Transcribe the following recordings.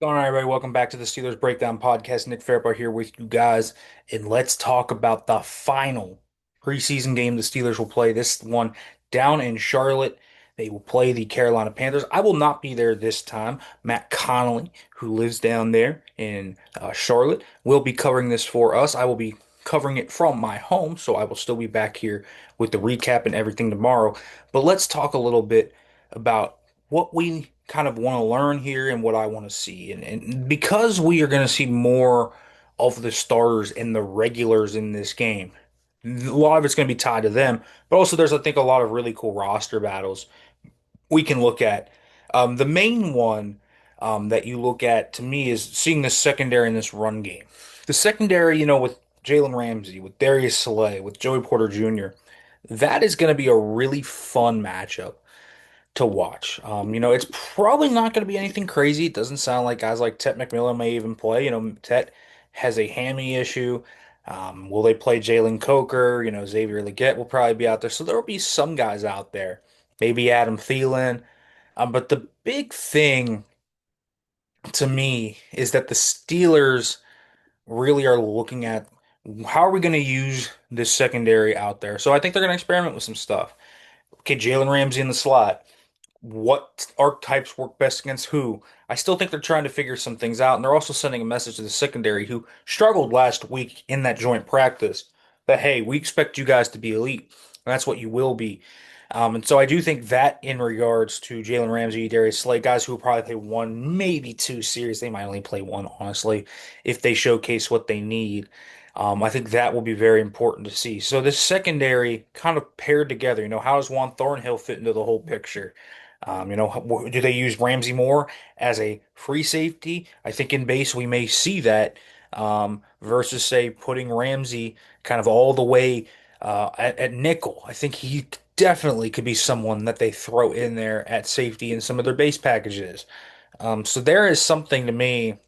Going on, everybody? Welcome back to the Steelers Breakdown Podcast. Nick Farabaugh here with you guys, and let's talk about the final preseason game the Steelers will play. This one down in Charlotte. They will play the Carolina Panthers. I will not be there this time. Matt Connolly, who lives down there in Charlotte, will be covering this for us. I will be covering it from my home, so I will still be back here with the recap and everything tomorrow. But let's talk a little bit about what we kind of want to learn here and what I want to see. And because we are going to see more of the starters and the regulars in this game, a lot of it's going to be tied to them. But also, there's, I think, a lot of really cool roster battles we can look at. The main one that you look at to me is seeing the secondary in this run game. The secondary, with Jalen Ramsey, with Darius Slay, with Joey Porter Jr., that is going to be a really fun matchup to watch. It's probably not going to be anything crazy. It doesn't sound like guys like Tet McMillan may even play. Tet has a hammy issue. Will they play Jalen Coker? Xavier Legette will probably be out there. So there will be some guys out there. Maybe Adam Thielen. But the big thing to me is that the Steelers really are looking at how are we going to use this secondary out there. So I think they're going to experiment with some stuff. Okay, Jalen Ramsey in the slot, what archetypes work best against who. I still think they're trying to figure some things out, and they're also sending a message to the secondary who struggled last week in that joint practice that, hey, we expect you guys to be elite, and that's what you will be. And so I do think that in regards to Jalen Ramsey, Darius Slay, guys who will probably play one, maybe two series, they might only play one, honestly, if they showcase what they need. I think that will be very important to see. So this secondary kind of paired together, how does Juan Thornhill fit into the whole picture? Do they use Ramsey more as a free safety? I think in base we may see that versus say putting Ramsey kind of all the way at nickel. I think he definitely could be someone that they throw in there at safety in some of their base packages. So there is something to me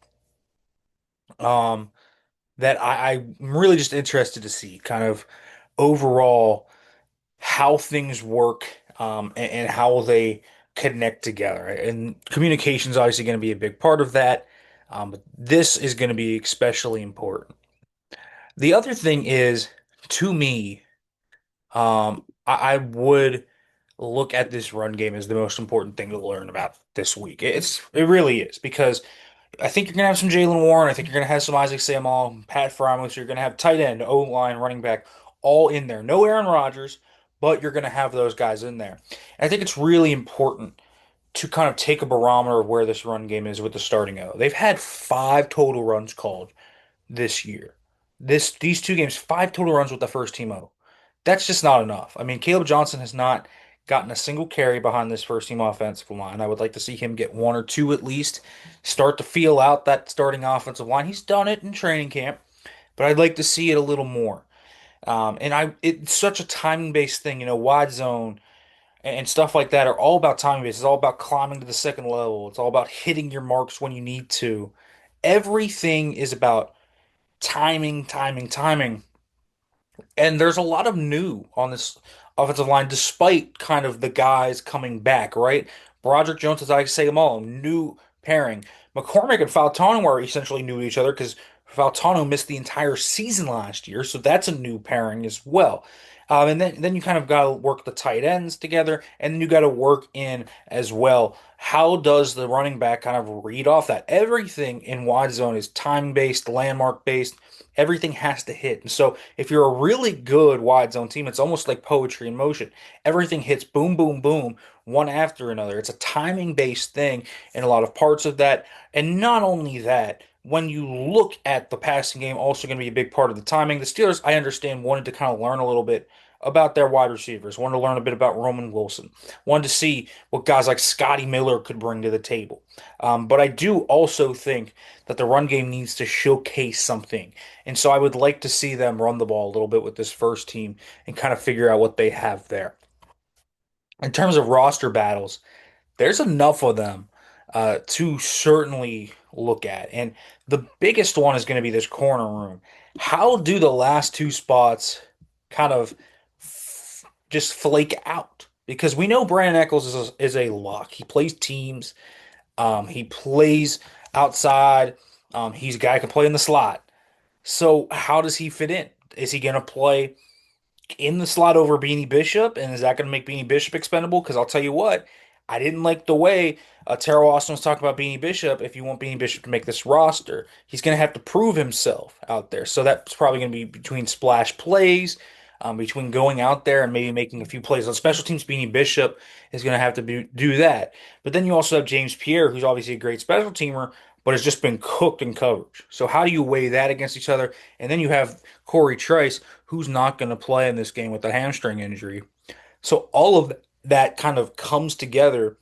um, that I'm really just interested to see kind of overall how things work and how they connect together. And communication is obviously going to be a big part of that. But this is going to be especially important. The other thing is, to me, I would look at this run game as the most important thing to learn about this week. It really is because I think you're gonna have some Jalen Warren. I think you're gonna have some Isaac Samuel, Pat Frymuth. You're gonna have tight end, O line, running back, all in there. No Aaron Rodgers, but you're gonna have those guys in there. And I think it's really important to kind of take a barometer of where this run game is with the starting O. They've had five total runs called this year. These two games, five total runs with the first team O. That's just not enough. I mean, Caleb Johnson has not gotten a single carry behind this first team offensive line. I would like to see him get one or two at least, start to feel out that starting offensive line. He's done it in training camp, but I'd like to see it a little more. It's such a timing based thing, wide zone and stuff like that are all about timing based. It's all about climbing to the second level. It's all about hitting your marks when you need to. Everything is about timing, timing, timing. And there's a lot of new on this offensive line, despite kind of the guys coming back, right? Broderick Jones, as I say them all, new pairing. McCormick and Fautanu are essentially new to each other because Fautanu missed the entire season last year, so that's a new pairing as well. And then you kind of got to work the tight ends together, and then you got to work in as well. How does the running back kind of read off that? Everything in wide zone is time based, landmark based. Everything has to hit. And so if you're a really good wide zone team, it's almost like poetry in motion. Everything hits boom, boom, boom, one after another. It's a timing based thing in a lot of parts of that. And not only that, when you look at the passing game, also going to be a big part of the timing. The Steelers, I understand, wanted to kind of learn a little bit about their wide receivers, wanted to learn a bit about Roman Wilson, wanted to see what guys like Scotty Miller could bring to the table. But I do also think that the run game needs to showcase something. And so I would like to see them run the ball a little bit with this first team and kind of figure out what they have there. In terms of roster battles, there's enough of them to certainly look at. And the biggest one is going to be this corner room. How do the last two spots kind of just flake out? Because we know Brandon Eccles is a lock. He plays teams. He plays outside. He's a guy who can play in the slot. So how does he fit in? Is he going to play in the slot over Beanie Bishop, and is that going to make Beanie Bishop expendable? Because I'll tell you what, I didn't like the way Terrell Austin was talking about Beanie Bishop. If you want Beanie Bishop to make this roster, he's going to have to prove himself out there. So that's probably going to be between splash plays, between going out there and maybe making a few plays on special teams. Beanie Bishop is going to have to do that. But then you also have James Pierre, who's obviously a great special teamer, but has just been cooked in coverage. So how do you weigh that against each other? And then you have Corey Trice, who's not going to play in this game with a hamstring injury. So all of that kind of comes together,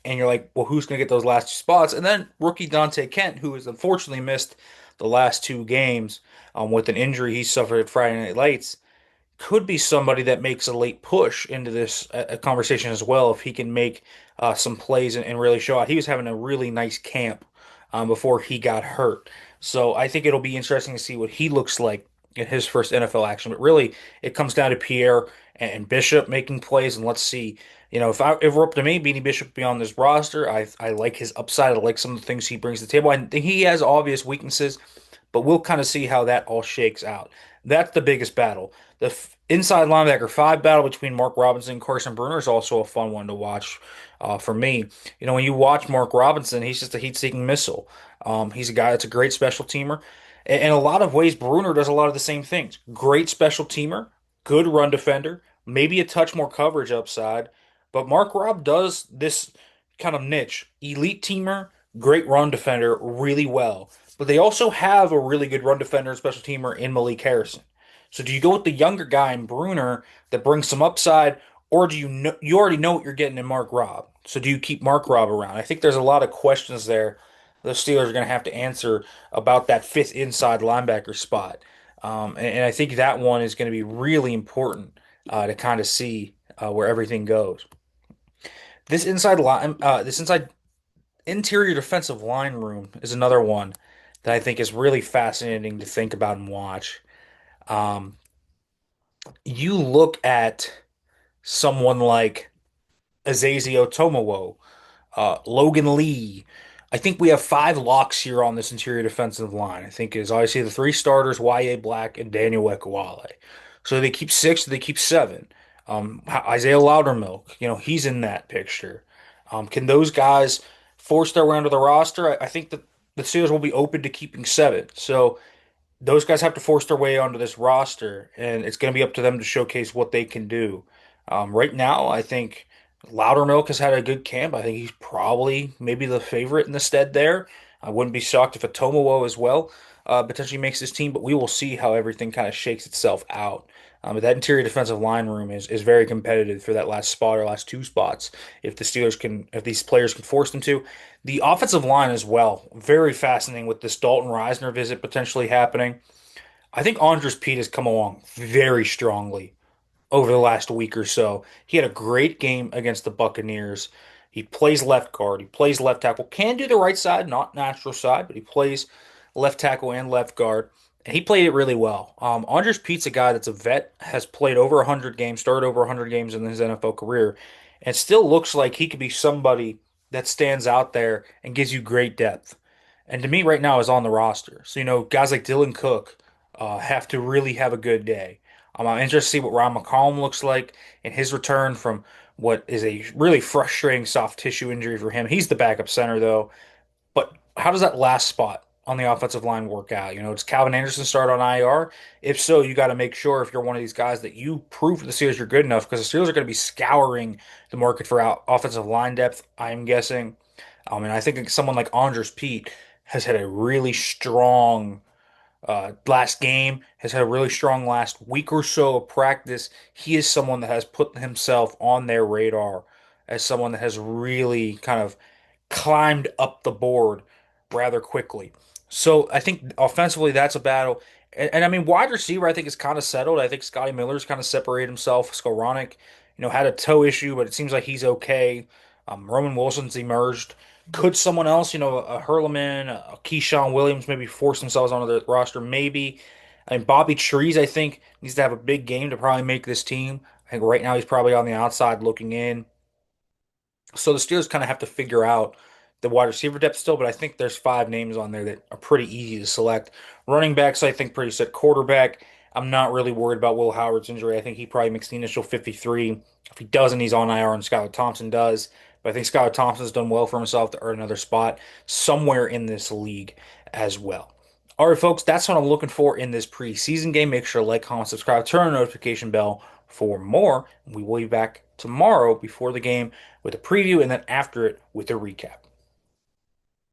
and you're like, well, who's going to get those last two spots? And then rookie Dante Kent, who has unfortunately missed the last two games with an injury he suffered at Friday Night Lights, could be somebody that makes a late push into this conversation as well if he can make some plays and really show out. He was having a really nice camp before he got hurt. So I think it'll be interesting to see what he looks like in his first NFL action. But really, it comes down to Pierre and Bishop making plays, and let's see. If it were up to me, Beanie Bishop would be on this roster. I like his upside. I like some of the things he brings to the table. I think he has obvious weaknesses, but we'll kind of see how that all shakes out. That's the biggest battle. The inside linebacker five battle between Mark Robinson and Carson Bruner is also a fun one to watch for me. When you watch Mark Robinson, he's just a heat-seeking missile. He's a guy that's a great special teamer. In a lot of ways, Bruner does a lot of the same things. Great special teamer, good run defender, maybe a touch more coverage upside. But Mark Rob does this kind of niche. Elite teamer, great run defender, really well. But they also have a really good run defender and special teamer in Malik Harrison. So do you go with the younger guy in Bruner that brings some upside, or do you already know what you're getting in Mark Robb? So do you keep Mark Robb around? I think there's a lot of questions there the Steelers are going to have to answer about that fifth inside linebacker spot. And I think that one is going to be really important to kind of see where everything goes. This inside interior defensive line room is another one that I think is really fascinating to think about and watch. Um, you look at someone like Azazie Otomowo, Logan Lee. I think we have five locks here on this interior defensive line. I think is obviously the three starters, Y.A. Black and Daniel Ekuale. So they keep six, they keep seven. Isaiah Loudermilk, he's in that picture. Can those guys force their way onto the roster? I think that the Steelers will be open to keeping seven. So those guys have to force their way onto this roster, and it's going to be up to them to showcase what they can do. Right now, I think Loudermilk has had a good camp. I think he's probably maybe the favorite in the stead there. I wouldn't be shocked if Atomowo as well potentially makes this team, but we will see how everything kind of shakes itself out. But that interior defensive line room is very competitive for that last spot or last two spots. If these players can force them to. The offensive line as well, very fascinating with this Dalton Reisner visit potentially happening. I think Andres Pete has come along very strongly over the last week or so. He had a great game against the Buccaneers. He plays left guard, he plays left tackle, can do the right side, not natural side, but he plays left tackle and left guard. And he played it really well. Andres Pete's a guy that's a vet, has played over 100 games, started over 100 games in his NFL career, and still looks like he could be somebody that stands out there and gives you great depth. And to me, right now, is on the roster. So, guys like Dylan Cook have to really have a good day. I'm interested to see what Ron McCollum looks like in his return from what is a really frustrating soft tissue injury for him. He's the backup center, though. But how does that last spot on the offensive line work out? Does Calvin Anderson start on IR? If so, you got to make sure if you're one of these guys that you prove to the Steelers you're good enough because the Steelers are going to be scouring the market for offensive line depth, I'm guessing. And I think someone like Andres Pete has had a really strong last game, has had a really strong last week or so of practice. He is someone that has put himself on their radar as someone that has really kind of climbed up the board rather quickly. So I think offensively, that's a battle. And I mean, wide receiver, I think is kind of settled. I think Scotty Miller's kind of separated himself. Skowronek, had a toe issue, but it seems like he's okay. Roman Wilson's emerged. Could someone else, a Hurleman, a Keyshawn Williams, maybe force themselves onto the roster? Maybe. I mean, Bobby Trees, I think, needs to have a big game to probably make this team. I think right now he's probably on the outside looking in. So the Steelers kind of have to figure out the wide receiver depth still, but I think there's five names on there that are pretty easy to select. Running backs, I think pretty set. Quarterback, I'm not really worried about Will Howard's injury. I think he probably makes the initial 53. If he doesn't, he's on IR and Skylar Thompson does. But I think Skylar Thompson's done well for himself to earn another spot somewhere in this league as well. All right, folks, that's what I'm looking for in this preseason game. Make sure to like, comment, subscribe, turn on the notification bell for more. We will be back tomorrow before the game with a preview and then after it with a recap.